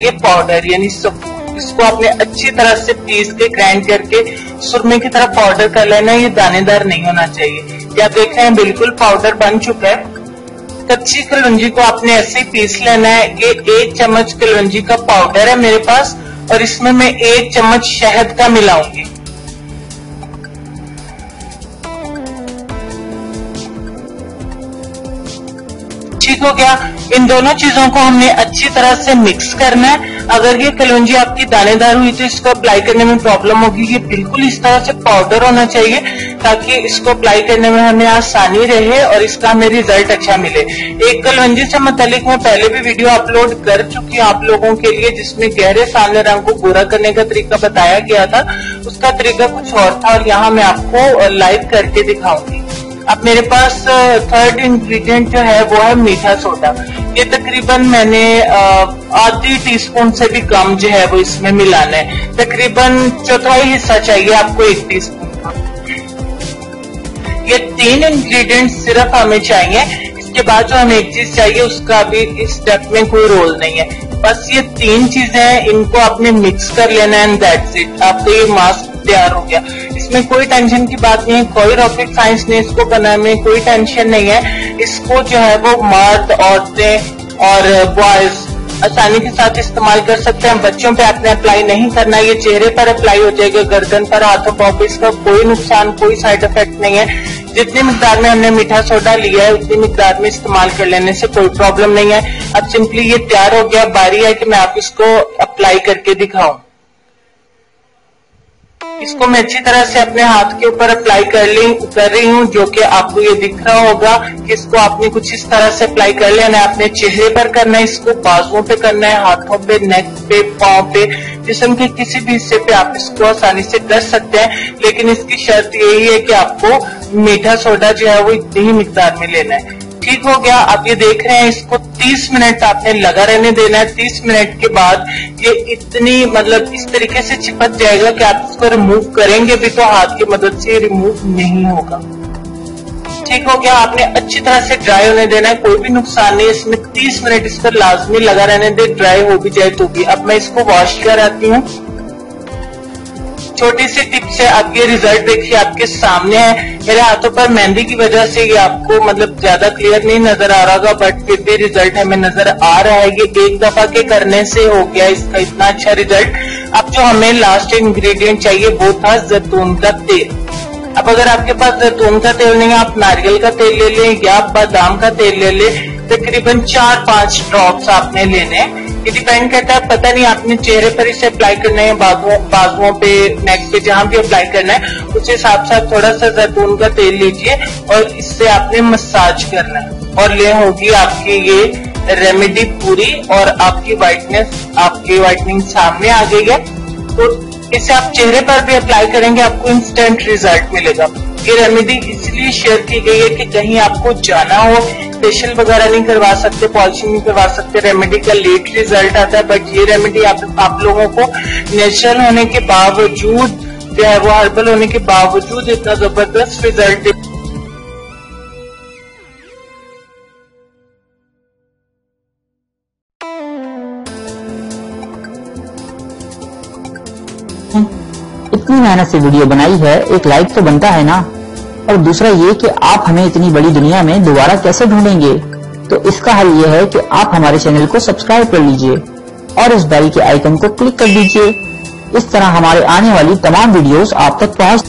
ये पाउडर यानी इसको आपने अच्छी तरह से पीस के ग्राइंड करके सुरमे की तरह पाउडर कर लेना है। ये दानेदार नहीं होना चाहिए। ये आप देख रहे हैं बिल्कुल पाउडर बन चुका है। कच्ची कलौंजी को आपने ऐसे ही पीस लेना है। ये 1 चम्मच कलौंजी का पाउडर है मेरे पास और इसमें मैं 1 चम्मच शहद का मिलाऊंगी। ठीक हो गया। इन दोनों चीजों को हमने अच्छी तरह से मिक्स करना है। अगर ये कलौंजी आपकी दानेदार हुई तो इसको अप्लाई करने में प्रॉब्लम होगी। ये बिल्कुल इस तरह से पाउडर होना चाहिए ताकि इसको अप्लाई करने में हमें आसानी रहे और इसका हमें रिजल्ट अच्छा मिले। एक कलौंजी से मुतालिक मैं पहले भी वीडियो अपलोड कर चुकी हूँ आप लोगों के लिए, जिसमें गहरे सांवले रंग को गोरा करने का तरीका बताया गया था। उसका तरीका कुछ और था और यहाँ मैं आपको लाइव करके दिखाऊंगी। अब मेरे पास थर्ड इंग्रेडिएंट जो है वो है मीठा सोडा। ये तकरीबन मैंने आधी टीस्पून से भी कम जो है वो इसमें मिलाना है। तकरीबन चौथाई हिस्सा चाहिए आपको 1 टीस्पून का। ये 3 इंग्रेडिएंट सिर्फ हमें चाहिए। इसके बाद जो हमें एक चीज चाहिए उसका अभी इस स्टेप में कोई रोल नहीं है। बस ये 3 चीजें हैं, इनको आपने मिक्स कर लेना है एंड दैट्स इट। आपको ये मास्क तैयार हो गया। इसमें कोई टेंशन की बात नहीं है, कोई रॉकेट साइंस नहीं, इसको बनाने में कोई टेंशन नहीं है। इसको जो है वो मर्द, औरतें और बॉयज आसानी के साथ इस्तेमाल कर सकते हैं। बच्चों पे आपने अप्लाई नहीं करना, ये चेहरे पर अप्लाई हो जाएगा, गर्दन पर, हाथों पर। इसका कोई नुकसान, कोई साइड इफेक्ट नहीं है। जितनी मिकदार में हमने मीठा सोडा लिया है उतनी मिकदार में इस्तेमाल कर लेने से कोई प्रॉब्लम नहीं है। अब सिंपली ये तैयार हो गया। बारी है कि मैं आप इसको अप्लाई करके दिखाऊं। इसको मैं अच्छी तरह से अपने हाथ के ऊपर अप्लाई कर रही हूँ, जो कि आपको ये दिख रहा होगा कि इसको आपने कुछ इस तरह से अप्लाई कर लेना है। अपने चेहरे पर करना है, इसको बाजुओं पे करना है, हाथों पे, नेक पे, पाँव पे, जिस्म के किसी भी हिस्से पे आप इसको आसानी से कर सकते हैं। लेकिन इसकी शर्त यही है कि आपको मीठा सोडा जो है वो इतनी ही मिकदार में लेना है। ठीक हो गया। आप ये देख रहे हैं, इसको 30 मिनट आपने लगा रहने देना है। 30 मिनट के बाद ये इतनी इस तरीके से चिपक जाएगा कि आप इसको रिमूव करेंगे भी तो हाथ की मदद से रिमूव नहीं होगा। ठीक हो गया। आपने अच्छी तरह से ड्राई होने देना है, कोई भी नुकसान नहीं। इसमें 30 मिनट इस पर लाजमी लगा रहने दे, ड्राई हो भी जाए तो भी। अब मैं इसको वॉश कर आती हूँ। छोटी सी टिप से अब ये रिजल्ट देखिए आपके सामने है। मेरे हाथों पर मेहंदी की वजह से ये आपको ज्यादा क्लियर नहीं नजर आ रहा होगा, बट फिर भी रिजल्ट हमें नजर आ रहा है। ये एक दफा के करने से हो गया इसका इतना अच्छा रिजल्ट। अब जो हमें लास्ट इंग्रेडिएंट चाहिए वो था जैतून का तेल। अब अगर आपके पास जैतून का तेल नहीं है, आप नारियल का तेल ले लें या बादाम का तेल ले लें। तकरीबन 4-5 ड्रॉप्स आपने लेने हैं। ये डिपेंड करता है, पता नहीं आपने चेहरे पर इसे अप्लाई करना है, बाजुओं पे, नेक पे, जहां भी अप्लाई करना है उस हिसाब से आप थोड़ा सा जैतून का तेल लीजिए और इससे आपने मसाज करना है और ये होगी आपकी ये रेमेडी पूरी और आपकी व्हाइटनिंग सामने आ गई है। तो इसे आप चेहरे पर भी अप्लाई करेंगे, आपको इंस्टेंट रिजल्ट मिलेगा। ये रेमेडी इसलिए शेयर की गई है कि कहीं आपको जाना हो, फेशियल वगैरह नहीं करवा सकते, पॉलिशिंग नहीं करवा सकते, रेमेडी का लेट रिजल्ट आता है। बट ये रेमेडी आप लोगों को नेचुरल होने के बावजूद जो है वो हर्बल होने के बावजूद इतना जबरदस्त रिजल्ट इतनी मेहनत से वीडियो बनाई है, एक लाइक तो बनता है ना। और दूसरा ये कि आप हमें इतनी बड़ी दुनिया में दोबारा कैसे ढूंढेंगे, तो इसका हल ये है कि आप हमारे चैनल को सब्सक्राइब कर लीजिए और इस बेल के आइकन को क्लिक कर दीजिए। इस तरह हमारे आने वाली तमाम वीडियोस आप तक पहुंच